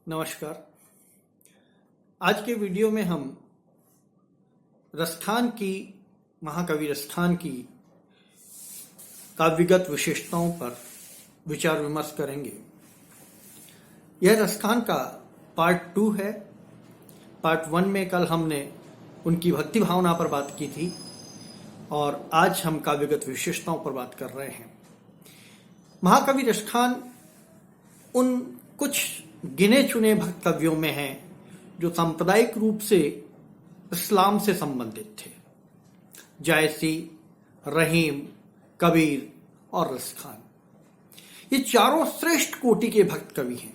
नमस्कार। आज के वीडियो में हम महाकवि रसखान की काव्यगत विशेषताओं पर विचार विमर्श करेंगे। यह रसखान का पार्ट 2 है। पार्ट 1 में कल हमने उनकी भक्ति भावना पर बात की थी और आज हम काव्यगत विशेषताओं पर बात कर रहे हैं। महाकवि रसखान उन कुछ गिने चुने भक्त कवियों में हैं जो सांप्रदायिक रूप से इस्लाम से संबंधित थे। जायसी, रहीम, कबीर और रसखान, ये चारों श्रेष्ठ कोटि के भक्त कवि हैं।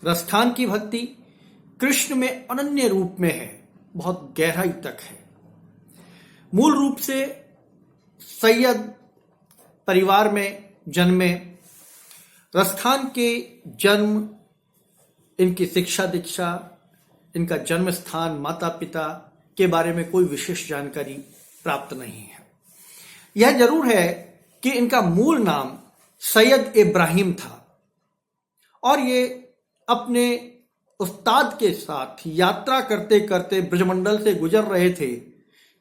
रसखान की भक्ति कृष्ण में अनन्य रूप में है, बहुत गहराई तक है। मूल रूप से सैयद परिवार में जन्मे रसखान के जन्म, इनकी शिक्षा दीक्षा, इनका जन्म स्थान, माता पिता के बारे में कोई विशेष जानकारी प्राप्त नहीं है। यह जरूर है कि इनका मूल नाम सैयद इब्राहिम था और ये अपने उस्ताद के साथ यात्रा करते करते ब्रजमंडल से गुजर रहे थे।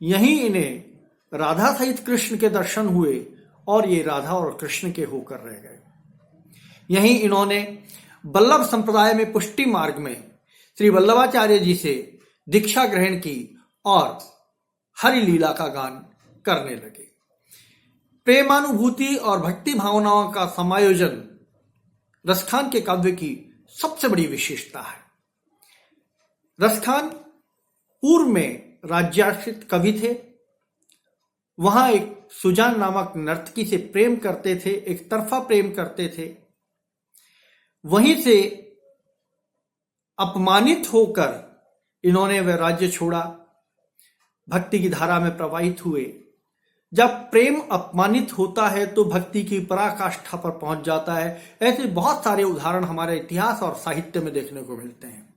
यहीं इन्हें राधा सहित कृष्ण के दर्शन हुए और ये राधा और कृष्ण के होकर रह गए। यहीं इन्होंने वल्लभ संप्रदाय में पुष्टि मार्ग में श्री वल्लभाचार्य जी से दीक्षा ग्रहण की और हरि लीला का गान करने लगे। प्रेमानुभूति और भक्ति भावनाओं का समायोजन रसखान के काव्य की सबसे बड़ी विशेषता है। रसखान पूर्व में राज्याश्रित कवि थे। वहां एक सुजान नामक नर्तकी से प्रेम करते थे, एक तरफा प्रेम करते थे। वहीं से अपमानित होकर इन्होंने वह राज्य छोड़ा, भक्ति की धारा में प्रवाहित हुए। जब प्रेम अपमानित होता है तो भक्ति की पराकाष्ठा पर पहुंच जाता है। ऐसे बहुत सारे उदाहरण हमारे इतिहास और साहित्य में देखने को मिलते हैं।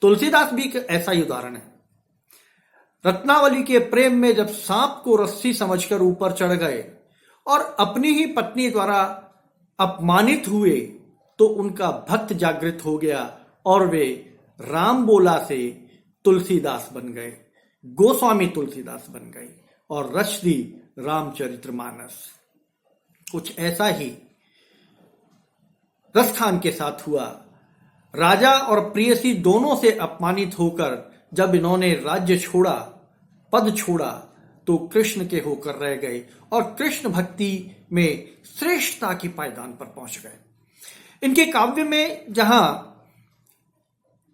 तुलसीदास भी एक ऐसा ही उदाहरण है। रत्नावली के प्रेम में जब सांप को रस्सी समझकर ऊपर चढ़ गए और अपनी ही पत्नी द्वारा अपमानित हुए तो उनका भक्त जागृत हो गया और वे राम बोला से तुलसीदास बन गए, गोस्वामी तुलसीदास बन गए और रच दी रामचरितमानस। कुछ ऐसा ही रसखान के साथ हुआ। राजा और प्रेयसी दोनों से अपमानित होकर जब इन्होंने राज्य छोड़ा, पद छोड़ा, तो कृष्ण के होकर रह गए और कृष्ण भक्ति में श्रेष्ठता की पायदान पर पहुंच गए। इनके काव्य में जहां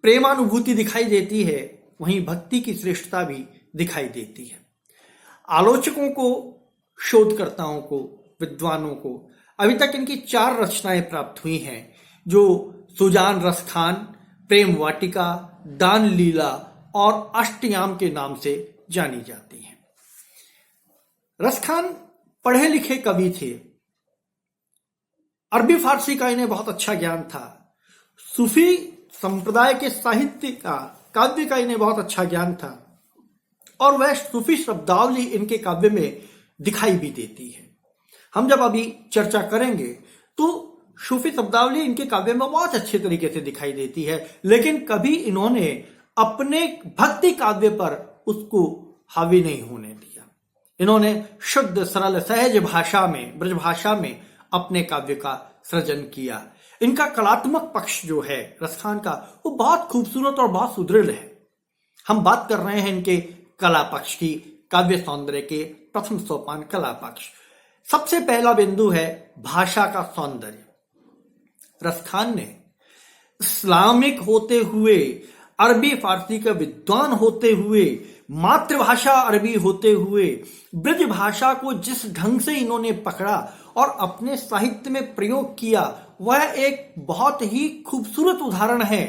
प्रेमानुभूति दिखाई देती है, वहीं भक्ति की श्रेष्ठता भी दिखाई देती है। आलोचकों को, शोधकर्ताओं को, विद्वानों को अभी तक इनकी 4 रचनाएं प्राप्त हुई हैं जो सुजान रसखान, प्रेम वाटिका, दान लीला और अष्टयाम के नाम से जानी जाती हैं। रसखान पढ़े लिखे कवि थे। अरबी फारसी का इन्हें बहुत अच्छा ज्ञान था। सूफी संप्रदाय के साहित्य का, काव्य का इन्हें बहुत अच्छा ज्ञान था और वह सूफी शब्दावली इनके काव्य में दिखाई भी देती है। हम जब अभी चर्चा करेंगे तो सूफी शब्दावली इनके काव्य में बहुत अच्छे तरीके से दिखाई देती है, लेकिन कभी इन्होंने अपने भक्ति काव्य पर उसको हावी नहीं होने दिया। इन्होंने शुद्ध, सरल, सहज भाषा में, ब्रज भाषा में अपने काव्य का सृजन किया। इनका कलात्मक पक्ष जो है रसखान का, वो बहुत खूबसूरत और बहुत सुदृढ़ है। हम बात कर रहे हैं इनके कला पक्ष की, काव्य सौंदर्य के प्रथम सोपान कला पक्ष। सबसे पहला बिंदु है भाषा का सौंदर्य। रसखान ने इस्लामिक होते हुए, अरबी फारसी का विद्वान होते हुए, मातृभाषा अरबी होते हुए ब्रज भाषा को जिस ढंग से इन्होंने पकड़ा और अपने साहित्य में प्रयोग किया, वह एक बहुत ही खूबसूरत उदाहरण है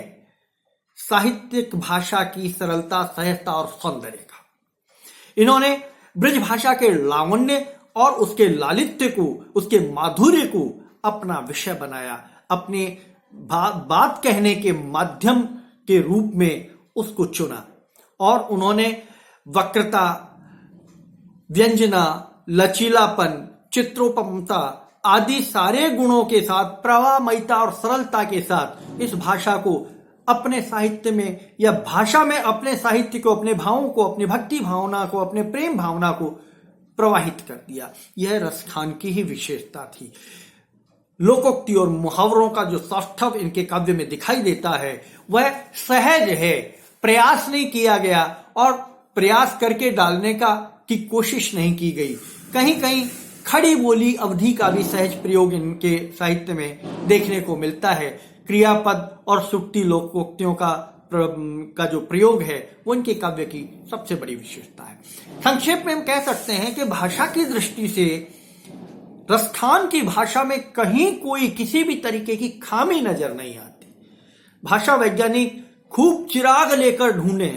साहित्यिक भाषा की सरलता, सहजता और सौंदर्य का। इन्होंने ब्रज भाषा के लावण्य और उसके लालित्य को, उसके माधुर्य को अपना विषय बनाया, अपने बात कहने के माध्यम के रूप में उसको चुना और उन्होंने वक्रता, व्यंजना, लचीलापन, चित्रोपमता आदि सारे गुणों के साथ, प्रवाहमयता और सरलता के साथ इस भाषा को अपने साहित्य में या भाषा में अपने साहित्य को, अपने भावों को, अपनी भक्ति भावना को, अपने प्रेम भावना को प्रवाहित कर दिया। यह रसखान की ही विशेषता थी। लोकोक्ति और मुहावरों का जो सौष्ठव इनके काव्य में दिखाई देता है वह सहज है, प्रयास नहीं किया गया और प्रयास करके डालने की कोशिश नहीं की गई। कहीं कहीं खड़ी बोली अवधि का भी सहज प्रयोग इनके साहित्य में देखने को मिलता है। क्रियापद और सुक्ति लोकोक्तियों का जो प्रयोग है वो इनके काव्य की सबसे बड़ी विशेषता है। संक्षेप में हम कह सकते हैं कि भाषा की दृष्टि से रसखान की भाषा में कहीं कोई किसी भी तरीके की खामी नजर नहीं आती। भाषा वैज्ञानिक खूब चिराग लेकर ढूंढे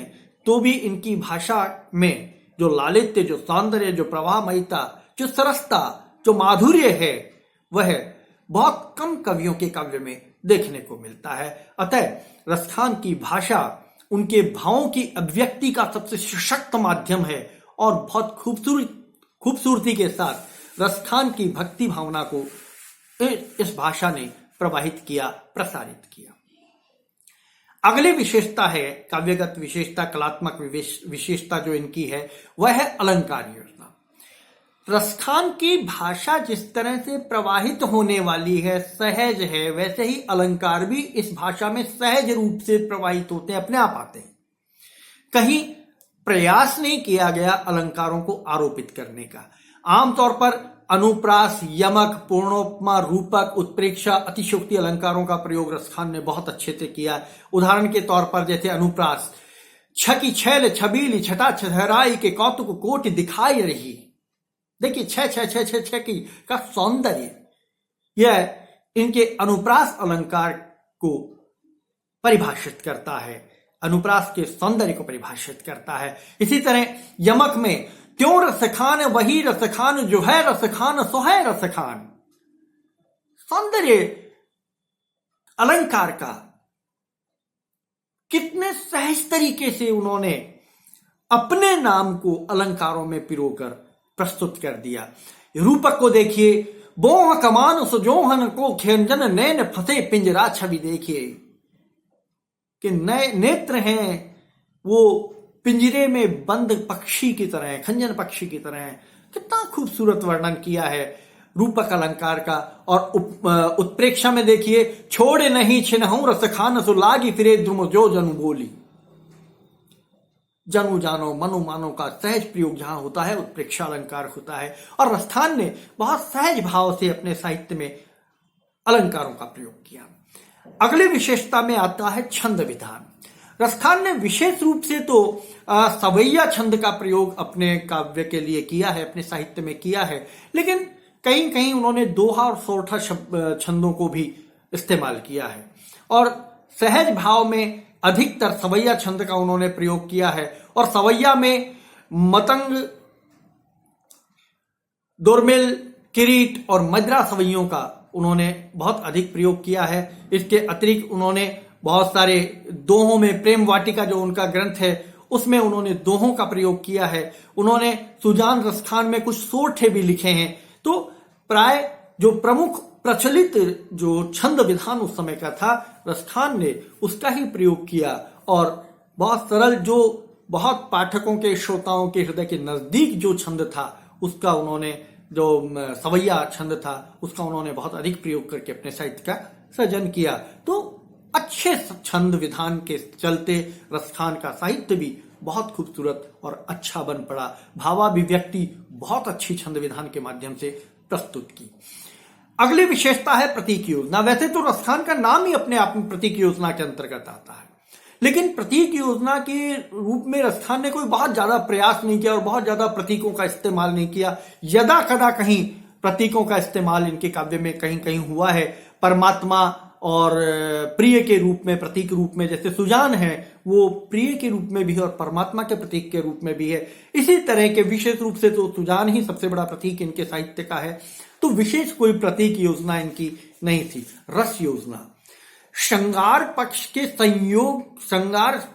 तो भी इनकी भाषा में जो लालित्य, जो सौंदर्य, जो प्रवाहमयता, जो सरसता, जो माधुर्य है वह बहुत कम कवियों के काव्य में देखने को मिलता है। अतः रसखान की भाषा उनके भावों की अभिव्यक्ति का सबसे सशक्त माध्यम है और बहुत खूबसूरती के साथ रसखान की भक्ति भावना को इस भाषा ने प्रवाहित किया, प्रसारित किया। अगली विशेषता है काव्यगत विशेषता, कलात्मक विशेषता जो इनकी है वह है अलंकार योजना। रसखान की भाषा जिस तरह से प्रवाहित होने वाली है, सहज है, वैसे ही अलंकार भी इस भाषा में सहज रूप से प्रवाहित होते हैं, अपने आप आते हैं। कहीं प्रयास नहीं किया गया अलंकारों को आरोपित करने का। आमतौर पर अनुप्रास, यमक, पूर्णोपमा, रूपक, उत्प्रेक्षा, अतिशयोक्ति अलंकारों का प्रयोग रसखान ने बहुत अच्छे से किया। उदाहरण के तौर पर जैसे अनुप्रास, छकी छैल छबीली छटा छहराई के कौतुक कोटि दिखाई रही। देखिए छह छह छह छह छह की का सौंदर्य, यह इनके अनुप्रास अलंकार को परिभाषित करता है, अनुप्रास के सौंदर्य को परिभाषित करता है। इसी तरह यमक में त्यों रसखान वही रसखान जो है रसखान सो है रसखान, सौंदर्य अलंकार का कितने सहज तरीके से उन्होंने अपने नाम को अलंकारों में पिरोकर प्रस्तुत कर दिया। रूपक को देखिए, बोह कमान सुजोहन को खेंजन नैन फंसे पिंजरा छवि देखिए, कि नए नेत्र हैं वो पिंजरे में बंद पक्षी की तरह है, खंजन पक्षी की तरह है। कितना खूबसूरत वर्णन किया है रूपक अलंकार का। और उत्प्रेक्षा में देखिए, छोड़े नहीं छिनहु रसखान सो लागी फिरे द्रुम जो जनु बोली। जनु जानो मनु मानो का सहज प्रयोग जहां होता है उत्प्रेक्षा अलंकार होता है। और रसखान ने बहुत सहज भाव से अपने साहित्य में अलंकारों का प्रयोग किया। अगली विशेषता में आता है छंद विधान। रसखान ने विशेष रूप से तो सवैया छंद का प्रयोग अपने काव्य के लिए किया है, अपने साहित्य में किया है, लेकिन कहीं कहीं उन्होंने दोहा और सोरठा छंदों को भी इस्तेमाल किया है। और सहज भाव में अधिकतर सवैया छंद का उन्होंने प्रयोग किया है। और सवैया में मतंग, दोर्मिल, किरीट और मद्रा सवैयों का उन्होंने बहुत अधिक प्रयोग किया है। इसके अतिरिक्त उन्होंने बहुत सारे दोहों में, प्रेम वाटिका जो उनका ग्रंथ है उसमें उन्होंने दोहों का प्रयोग किया है। उन्होंने सुजान रसखान में कुछ सोरठे भी लिखे हैं। तो प्राय जो प्रमुख प्रचलित जो छंद विधान उस समय का था, रसखान ने उसका ही प्रयोग किया और बहुत सरल, जो बहुत पाठकों के, श्रोताओं के हृदय के नजदीक जो छंद था उसका उन्होंने, जो सवैया छंद था उसका उन्होंने बहुत अधिक प्रयोग करके अपने साहित्य का सृजन किया। तो अच्छे छंद विधान के चलते रसखान का साहित्य भी बहुत खूबसूरत और अच्छा बन पड़ा। भावाभिव्यक्ति बहुत अच्छी छंद विधान के माध्यम से प्रस्तुत की। अगली विशेषता है प्रतीक योजना। वैसे तो रसखान का नाम ही अपने आप में प्रतीक योजना के अंतर्गत आता है, लेकिन प्रतीक योजना के रूप में रसखान ने कोई बहुत ज्यादा प्रयास नहीं किया और बहुत ज्यादा प्रतीकों का इस्तेमाल नहीं किया। यदा कदा कहीं प्रतीकों का इस्तेमाल इनके काव्य में कहीं कहीं हुआ है। परमात्मा और प्रिय के रूप में, प्रतीक रूप में, जैसे सुजान है वो प्रिय के रूप में भी है और परमात्मा के प्रतीक के रूप में भी है। इसी तरह के विशेष रूप से तो सुजान ही सबसे बड़ा प्रतीक इनके साहित्य का है। तो विशेष कोई प्रतीक योजना इनकी नहीं थी। रस योजना, श्रृंगार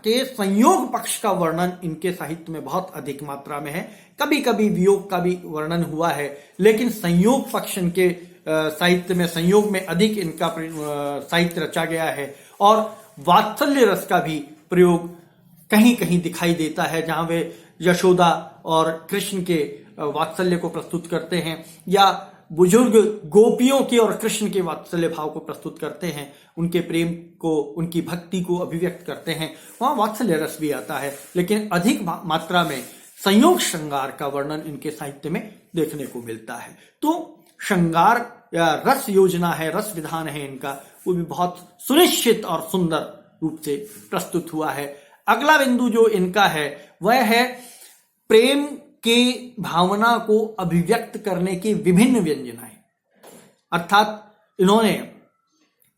के संयोग पक्ष का वर्णन इनके साहित्य में बहुत अधिक मात्रा में है। कभी कभी वियोग का भी वर्णन हुआ है, लेकिन संयोग पक्ष इनके साहित्य में, संयोग में अधिक इनका साहित्य रचा गया है। और वात्सल्य रस का भी प्रयोग कहीं कहीं दिखाई देता है, जहां वे यशोदा और कृष्ण के वात्सल्य को प्रस्तुत करते हैं, या बुजुर्ग गोपियों के और कृष्ण के वात्सल्य भाव को प्रस्तुत करते हैं, उनके प्रेम को, उनकी भक्ति को अभिव्यक्त करते हैं, वहां वात्सल्य रस भी आता है। लेकिन अधिक मात्रा में संयोग श्रृंगार का वर्णन इनके साहित्य में देखने को मिलता है। तो श्रृंगार या रस योजना है, रस विधान है इनका, वो भी बहुत सुनिश्चित और सुंदर रूप से प्रस्तुत हुआ है। अगला बिंदु जो इनका है वह है प्रेम के भावना को अभिव्यक्त करने की विभिन्न व्यंजनाएं। अर्थात इन्होंने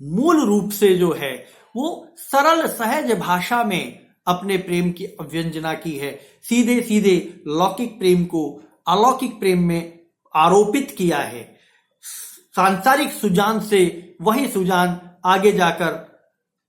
मूल रूप से जो है वो सरल सहज भाषा में अपने प्रेम की अव्यंजना की है। सीधे सीधे लौकिक प्रेम को अलौकिक प्रेम में आरोपित किया है। सांसारिक सुजान से वही सुजान आगे जाकर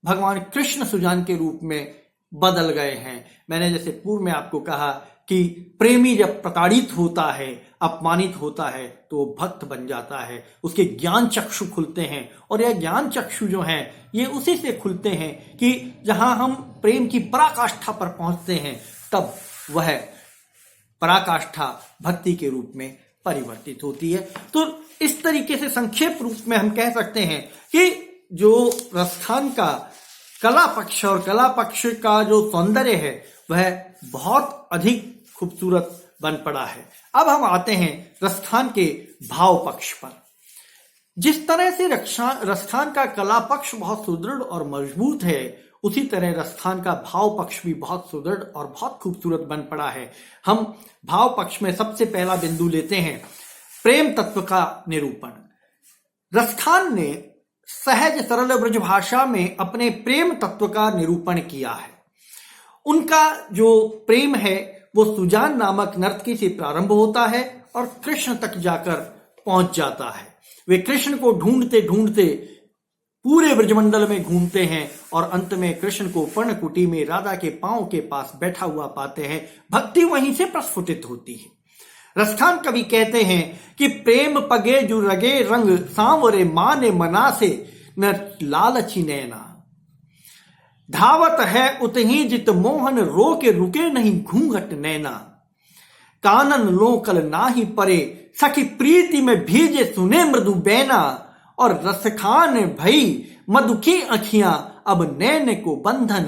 भगवान कृष्ण सुजान के रूप में बदल गए हैं। मैंने जैसे पूर्व में आपको कहा कि प्रेमी जब प्रताड़ित होता है, अपमानित होता है, तो वो भक्त बन जाता है, उसके ज्ञान चक्षु खुलते हैं। और यह ज्ञान चक्षु जो हैं ये उसी से खुलते हैं कि जहां हम प्रेम की पराकाष्ठा पर पहुंचते हैं, तब वह पराकाष्ठा भक्ति के रूप में परिवर्तित होती है। तो इस तरीके से संक्षेप रूप में हम कह सकते हैं कि जो रसखान का कला पक्ष और कला पक्ष का जो सौंदर्य है वह बहुत अधिक खूबसूरत बन पड़ा है। अब हम आते हैं रसखान के भाव पक्ष पर। जिस तरह से रसखान का कला पक्ष बहुत सुदृढ़ और मजबूत है, उसी तरह रसखान का भाव पक्ष भी बहुत सुदृढ़ और बहुत खूबसूरत बन पड़ा है। हम भाव पक्ष में सबसे पहला बिंदु लेते हैं प्रेम तत्व का निरूपण। रसखान ने सहज सरल ब्रज भाषा में अपने प्रेम तत्व का निरूपण किया है। उनका जो प्रेम है वो सुजान नामक नर्तकी से प्रारंभ होता है और कृष्ण तक जाकर पहुंच जाता है। वे कृष्ण को ढूंढते ढूंढते पूरे ब्रजमंडल में घूमते हैं और अंत में कृष्ण को पर्णकुटी में राधा के पांव के पास बैठा हुआ पाते हैं। भक्ति वहीं से प्रस्फुटित होती है। रसखान कवि कहते हैं कि प्रेम पगे जु रगे रंग सांवरे माने मना से न लालची नैना, धावत है उतही जित मोहन रो के रुके नहीं घूंघट नैना, कानन लोकल नाही परे सखी प्रीति में भीजे सुने मृदु बैना, और रसखान भई मधुखी अखियां अब नैन को बंधन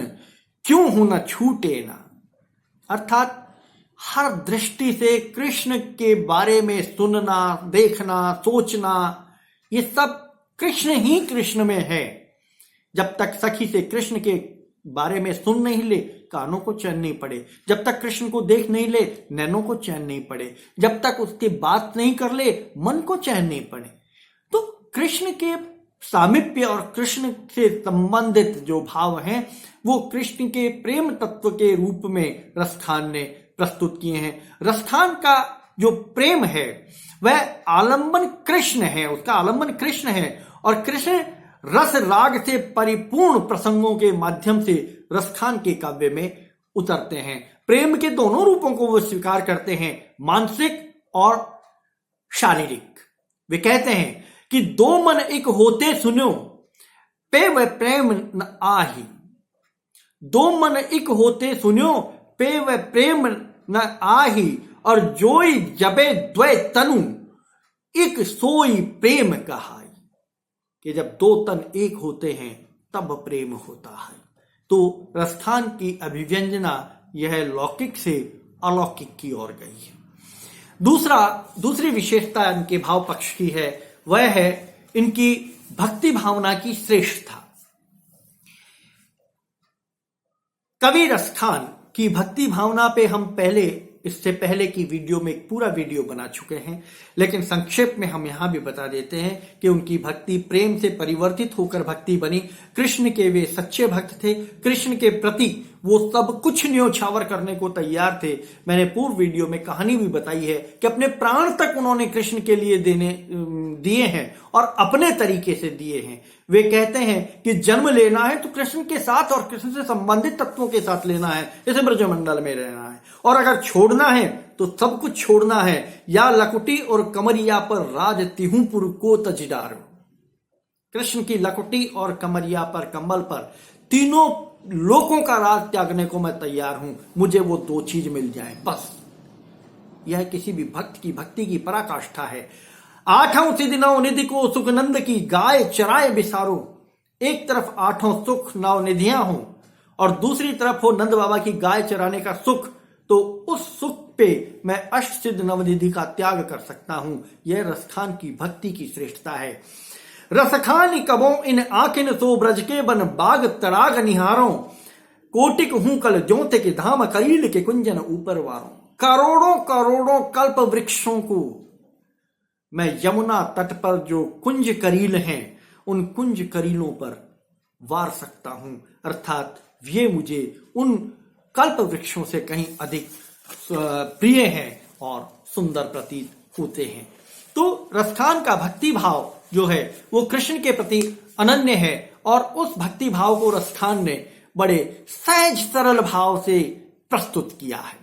क्यों हो न छूटे ना। अर्थात हर दृष्टि से कृष्ण के बारे में सुनना, देखना, सोचना, ये सब कृष्ण ही कृष्ण में है। जब तक सखी से कृष्ण के बारे में सुन नहीं ले, कानों को चैन नहीं पड़े। जब तक कृष्ण को देख नहीं ले, नैनों को चैन नहीं पड़े। जब तक उसकी बात नहीं कर ले, मन को चैन नहीं पड़े। तो कृष्ण के सामीप्य और कृष्ण से संबंधित जो भाव हैं वो कृष्ण के प्रेम तत्व के रूप में रसखान ने प्रस्तुत किए हैं। रसखान का जो प्रेम है वह आलंबन कृष्ण है, उसका आलंबन कृष्ण है, और कृष्ण रस राग से परिपूर्ण प्रसंगों के माध्यम से रसखान के काव्य में उतरते हैं। प्रेम के दोनों रूपों को वो स्वीकार करते हैं, मानसिक और शारीरिक। वे कहते हैं कि दो मन एक होते सुनो पे वह प्रेम न आही, दो मन एक होते सुनो पे वह प्रेम न आही, और जोई जबे द्वै तनु एक सोई प्रेम कहाई। कि जब दो तन एक होते हैं तब प्रेम होता है। तो रसखान की अभिव्यंजना यह लौकिक से अलौकिक की ओर गई है। दूसरी विशेषता इनके भाव पक्ष की है, वह है इनकी भक्ति भावना की श्रेष्ठता। कवि रसखान की भक्ति भावना पे हम इससे पहले की वीडियो में एक पूरा वीडियो बना चुके हैं, लेकिन संक्षेप में हम यहां भी बता देते हैं कि उनकी भक्ति प्रेम से परिवर्तित होकर भक्ति बनी। कृष्ण के वे सच्चे भक्त थे, कृष्ण के प्रति वो सब कुछ न्योछावर करने को तैयार थे। मैंने पूर्व वीडियो में कहानी भी बताई है कि अपने प्राण तक उन्होंने कृष्ण के लिए दिए हैं और अपने तरीके से दिए हैं। वे कहते हैं कि जन्म लेना है तो कृष्ण के साथ और कृष्ण से संबंधित तत्वों के साथ लेना है, इसे ब्रजमंडल में रहना है, और अगर छोड़ना है तो सब कुछ छोड़ना है। या लकुटी और कमरिया पर राज तिहुपुर को तजदारो, कृष्ण की लकुटी और कमरिया पर, कम्बल पर तीनों लोकों का राज त्यागने को मैं तैयार हूं, मुझे वो दो चीज मिल जाए बस। यह किसी भी भक्त की भक्ति की पराकाष्ठा है। आठों सिद्ध नवनिधि को सुखनंद की गाय चराए बिसारो। एक तरफ आठों सुख नवनिधियां हों और दूसरी तरफ हो नंद बाबा की गाय चराने का सुख, तो उस सुख पे मैं अष्ट सिद्ध नवनिधि का त्याग कर सकता हूं। यह रसखान की भक्ति की श्रेष्ठता है। रसखानी कबो इन आखिन सो ब्रज के बन बाग तड़ाग निहारों। कोटिक हूं कल ज्योते के धाम करील के कुंजन ऊपर वारों। करोड़ों करोड़ों कल्प वृक्षों को मैं यमुना तट पर जो कुंज करील हैं उन कुंज करीलों पर वार सकता हूं, अर्थात ये मुझे उन कल्प वृक्षों से कहीं अधिक प्रिय हैं और सुंदर प्रतीत होते हैं। तो रसखान का भक्ति भाव जो है वो कृष्ण के प्रति अनन्य है और उस भक्ति भाव को रसखान ने बड़े सहज सरल भाव से प्रस्तुत किया है।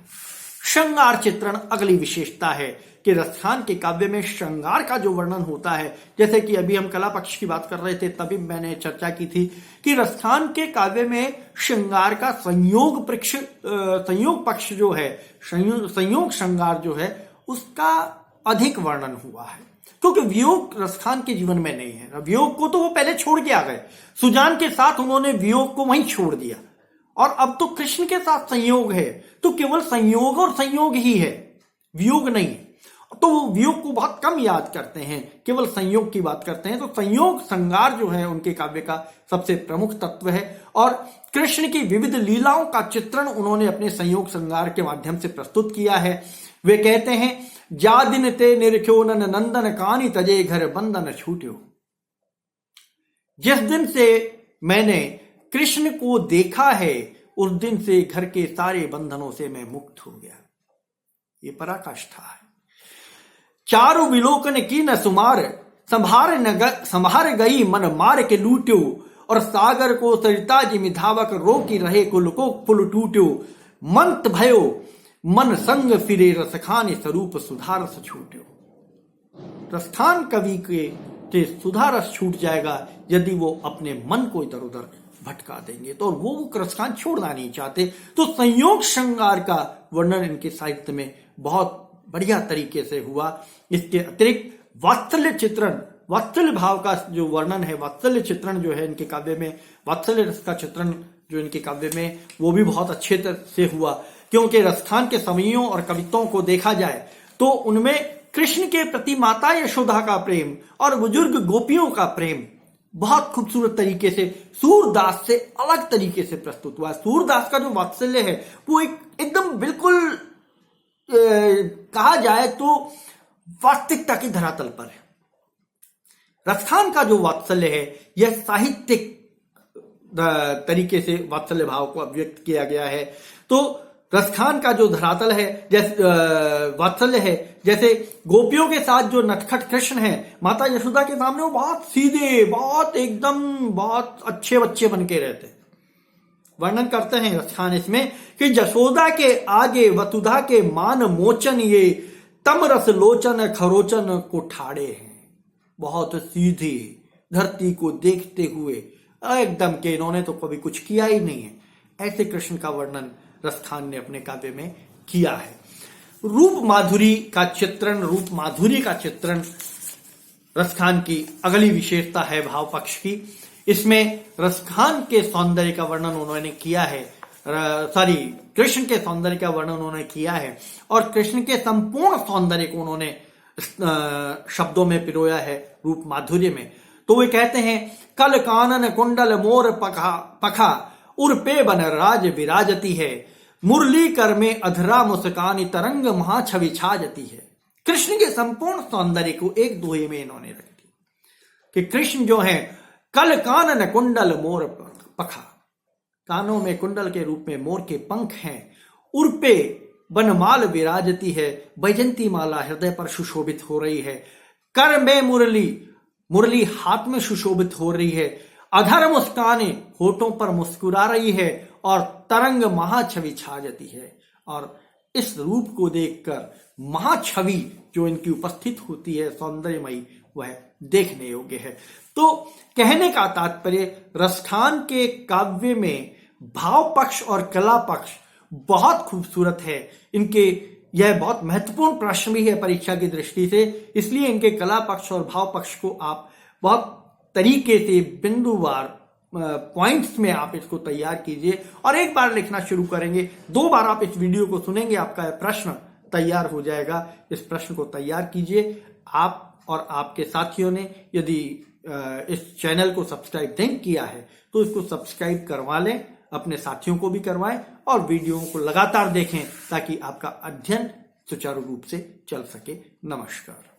श्रृंगार चित्रण अगली विशेषता है कि रसखान के काव्य में श्रृंगार का जो वर्णन होता है, जैसे कि अभी हम कला पक्ष की बात कर रहे थे तभी मैंने चर्चा की थी कि रसखान के काव्य में श्रृंगार का संयोग पक्ष जो है, संयोग श्रृंगार जो है उसका अधिक वर्णन हुआ है, क्योंकि वियोग रसखान के जीवन में नहीं है। वियोग को तो वो पहले छोड़ के आ गए, सुजान के साथ उन्होंने वियोग को वहीं छोड़ दिया और अब तो कृष्ण के साथ संयोग है, तो केवल संयोग और संयोग ही है, वियोग नहीं। तो वो वियोग को बहुत कम याद करते हैं, केवल संयोग की बात करते हैं। तो संयोग श्रृंगार जो है उनके काव्य का सबसे प्रमुख तत्व है और कृष्ण की विविध लीलाओं का चित्रण उन्होंने अपने संयोग श्रृंगार के माध्यम से प्रस्तुत किया है। वे कहते हैं, जा दिन ते निरख्यो नन नंदन कानी तजे घर बंधन छूट्यो। जिस दिन से मैंने कृष्ण को देखा है उस दिन से घर के सारे बंधनों से मैं मुक्त हो गया। ये पराकाष्ठा है। चारु विलोकन की न सुमार, संभार गई मन मार के लूट्यो। और सागर को सरिता जिमि धावक रोकी रहे कुल को पुल टूट्यो। मंत भयो मन संग फिरे रसखान स्वरूप सुधारस छूट्यो। रसखान कवि के सुधारस छूट जाएगा यदि वो अपने मन को इधर उधर भटका देंगे, तो वो रसखान छोड़ना नहीं चाहते। तो संयोग श्रृंगार का वर्णन इनके साहित्य में बहुत बढ़िया तरीके से हुआ। इसके अतिरिक्त वात्सल्य चित्रण, वात्सल्य भाव का जो वर्णन है, वात्सल्य चित्रण जो है इनके काव्य में, वात्सल्य रस का चित्रण जो इनके काव्य में वो भी बहुत अच्छे तरह से हुआ, क्योंकि रसखान के समयों और कविताओं को देखा जाए तो उनमें कृष्ण के प्रति माता यशोदा का प्रेम और बुजुर्ग गोपियों का प्रेम बहुत खूबसूरत तरीके से सूरदास से अलग तरीके से प्रस्तुत हुआ। सूरदास का जो वात्सल्य है वो एकदम बिल्कुल कहा जाए तो वास्तविकता की धरातल पर है। रसखान का जो वात्सल्य है यह साहित्यिक तरीके से वात्सल्य भाव को अभिव्यक्त किया गया है। तो रसखान का जो धरातल है जैसे वात्सल्य है, जैसे गोपियों के साथ जो नटखट कृष्ण है माता यशोदा के सामने वो बहुत सीधे, बहुत एकदम बहुत अच्छे बच्चे बन के रहते। वर्णन करते हैं रसखान इसमें कि जशोदा के आगे वसुधा के मान मोचन ये तम रस लोचन खरोचन को ठाड़े हैं। बहुत सीधे धरती को देखते हुए एकदम के इन्होंने तो कभी कुछ किया ही नहीं है, ऐसे कृष्ण का वर्णन रसखान ने अपने काव्य में किया है। रूप माधुरी का चित्रण, रूप माधुरी का चित्रण रसखान की अगली विशेषता है भाव पक्ष की। इसमें रसखान के सौंदर्य का वर्णन उन्होंने किया है, कृष्ण के सौंदर्य का वर्णन उन्होंने किया है और कृष्ण के संपूर्ण सौंदर्य को उन्होंने शब्दों में पिरोया है रूप माधुर्य में। तो वे कहते हैं, कल कानन कुंडल मोर पखा उर्पे बन राज विराजती है। मुरली कर में अधरा मुस्कानी तरंग महाछवि छा जाती है। कृष्ण के संपूर्ण सौंदर्य को एक दोहे में इन्होंने रख दिया कि कृष्ण जो है कल कानन कुंडल मोर पखा, कानों में कुंडल के रूप में मोर के पंख हैं। उर्पे बनमाल विराजती है, बैजंती माला हृदय पर सुशोभित हो रही है। कर में मुरली हाथ में सुशोभित हो रही है। अधर मुस्काने होठों पर मुस्कुरा रही है और तरंग महाछवि छा जाती है। और इस रूप को देखकर महाछवि जो इनकी उपस्थित होती है सौंदर्यमयी, वह देखने योग्य है। तो कहने का तात्पर्य, रसखान के काव्य में भाव पक्ष और कला पक्ष बहुत खूबसूरत है। इनके यह बहुत महत्वपूर्ण प्रश्न भी है परीक्षा की दृष्टि से, इसलिए इनके कला पक्ष और भाव पक्ष को आप बहुत तरीके से बिंदुवार पॉइंट्स में आप इसको तैयार कीजिए। और एक बार लिखना शुरू करेंगे, 2 बार आप इस वीडियो को सुनेंगे, आपका प्रश्न तैयार हो जाएगा। इस प्रश्न को तैयार कीजिए। आप और आपके साथियों ने यदि इस चैनल को सब्सक्राइब नहीं किया है तो इसको सब्सक्राइब करवा लें, अपने साथियों को भी करवाएं और वीडियो को लगातार देखें ताकि आपका अध्ययन सुचारू रूप से चल सके। नमस्कार।